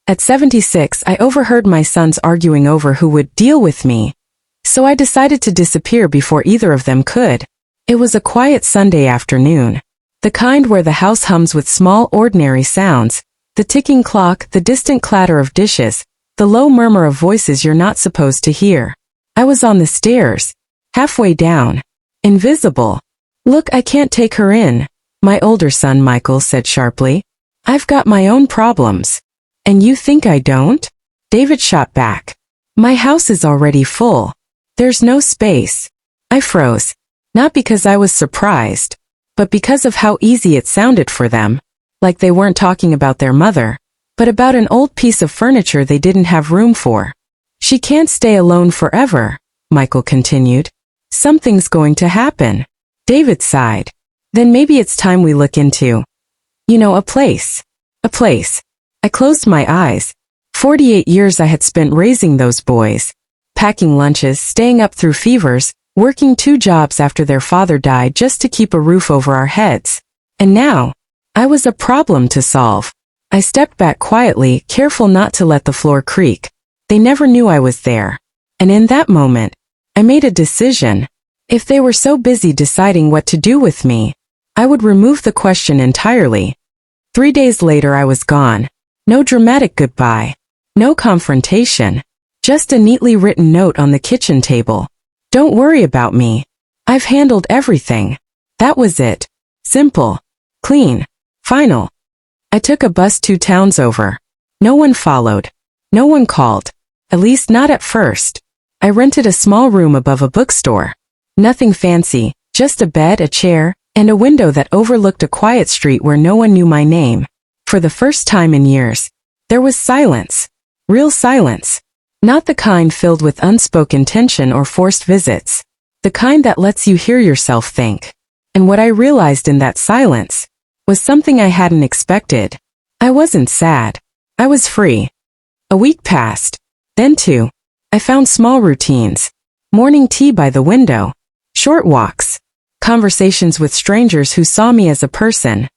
At 76, I overheard my sons arguing over who would deal with me. So I decided to disappear before either of them could. It was a quiet Sunday afternoon. The kind where the house hums with small, ordinary sounds. The ticking clock, the distant clatter of dishes, the low murmur of voices you're not supposed to hear. I was on the stairs, halfway down. Invisible. "Look, I can't take her in," my older son Michael said sharply. "I've got my own problems." "And you think I don't?" David shot back. "My house is already full. There's no space." I froze. Not because I was surprised, but because of how easy it sounded for them. Like they weren't talking about their mother, but about an old piece of furniture they didn't have room for. "She can't stay alone forever," Michael continued. "Something's going to happen." David sighed. "Then maybe it's time we look into, a place. A place." I closed my eyes. 48 years I had spent raising those boys. Packing lunches, staying up through fevers, working 2 jobs after their father died just to keep a roof over our heads. And now, I was a problem to solve. I stepped back quietly, careful not to let the floor creak. They never knew I was there. And in that moment, I made a decision. If they were so busy deciding what to do with me, I would remove the question entirely. 3 days later I was gone. No dramatic goodbye. No confrontation. Just a neatly written note on the kitchen table. "Don't worry about me. I've handled everything." That was it. Simple. Clean. Final. I took a bus 2 towns over. No one followed. No one called. At least not at first. I rented a small room above a bookstore. Nothing fancy, just a bed, a chair, and a window that overlooked a quiet street where no one knew my name. For the first time in years, there was silence. Real silence. Not the kind filled with unspoken tension or forced visits. The kind that lets you hear yourself think. And what I realized in that silence was something I hadn't expected. I wasn't sad. I was free. A week passed. Then 2. I found small routines. Morning tea by the window. Short walks. Conversations with strangers who saw me as a person.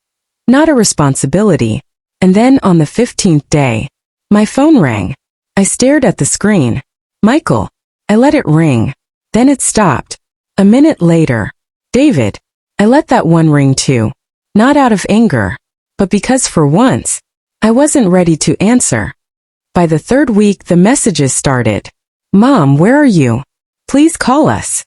Not a responsibility. And then on the 15th day, my phone rang. I stared at the screen. "Michael." I let it ring. Then it stopped. A minute later. "David." I let that one ring too. Not out of anger, but because for once, I wasn't ready to answer. By the 3rd week the messages started. "Mom, where are you? Please call us.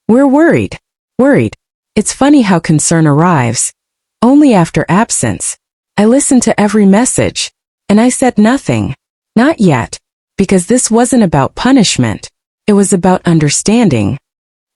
We're worried." Worried. It's funny how concern arrives. Only after absence. I listened to every message. And I said nothing. Not yet. Because this wasn't about punishment. It was about understanding.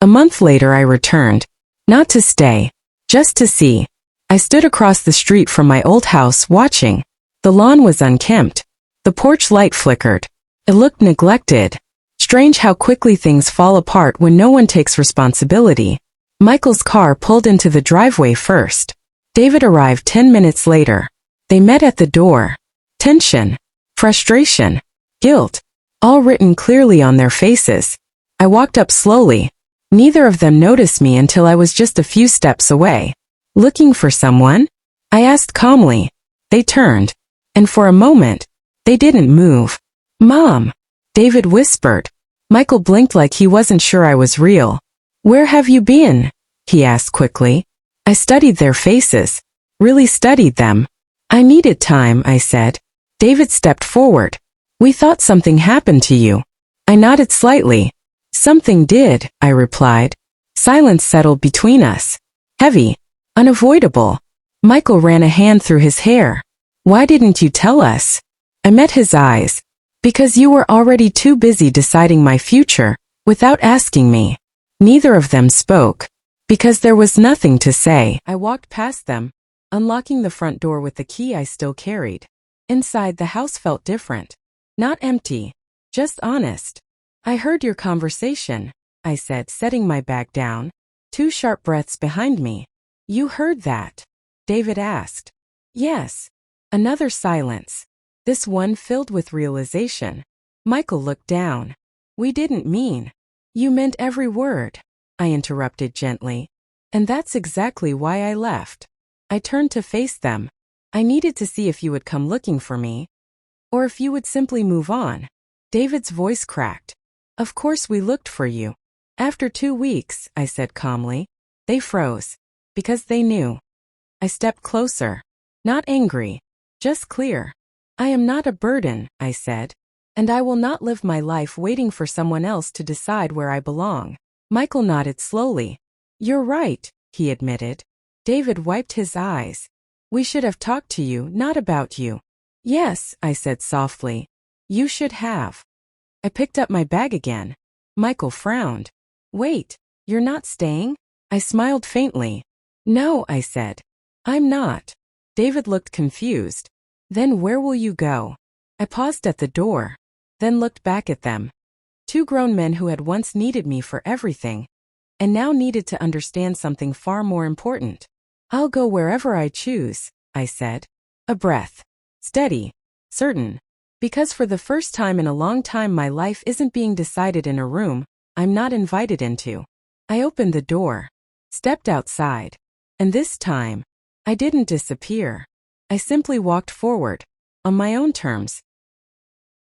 A month later I returned. Not to stay. Just to see. I stood across the street from my old house watching. The lawn was unkempt. The porch light flickered. It looked neglected. Strange how quickly things fall apart when no one takes responsibility. Michael's car pulled into the driveway first. David arrived 10 minutes later. They met at the door. Tension. Frustration. Guilt. All written clearly on their faces. I walked up slowly. Neither of them noticed me until I was just a few steps away. "Looking for someone?" I asked calmly. They turned. And for a moment, they didn't move. "Mom," David whispered. Michael blinked like he wasn't sure I was real. "Where have you been?" he asked quickly. I studied their faces. Really studied them. "I needed time," I said. David stepped forward. "We thought something happened to you." I nodded slightly. "Something did," I replied. Silence settled between us. Heavy. Unavoidable. Michael ran a hand through his hair. "Why didn't you tell us?" I met his eyes. "Because you were already too busy deciding my future, without asking me." Neither of them spoke. Because there was nothing to say. I walked past them, unlocking the front door with the key I still carried. Inside, the house felt different. Not empty. Just honest. "I heard your conversation," I said, setting my bag down. 2 sharp breaths behind me. "You heard that?" David asked. "Yes." Another silence. This one filled with realization. Michael looked down. "We didn't mean." "You meant every word," I interrupted gently. "And that's exactly why I left." I turned to face them. "I needed to see if you would come looking for me." Or if you would simply move on. David's voice cracked. Of course we looked for you. After 2 weeks, I said calmly. They froze. Because they knew. I stepped closer. Not angry. Just clear. I am not a burden, I said. And I will not live my life waiting for someone else to decide where I belong. Michael nodded slowly. You're right, he admitted. David wiped his eyes. We should have talked to you, not about you. Yes, I said softly. You should have. I picked up my bag again. Michael frowned. Wait, you're not staying? I smiled faintly. No, I said. I'm not. David looked confused. Then where will you go? I paused at the door, then looked back at them. 2 grown men who had once needed me for everything, and now needed to understand something far more important. I'll go wherever I choose, I said. A breath. Steady. Certain. Because for the first time in a long time my life isn't being decided in a room I'm not invited into. I opened the door, stepped outside, and this time, I didn't disappear. I simply walked forward, on my own terms,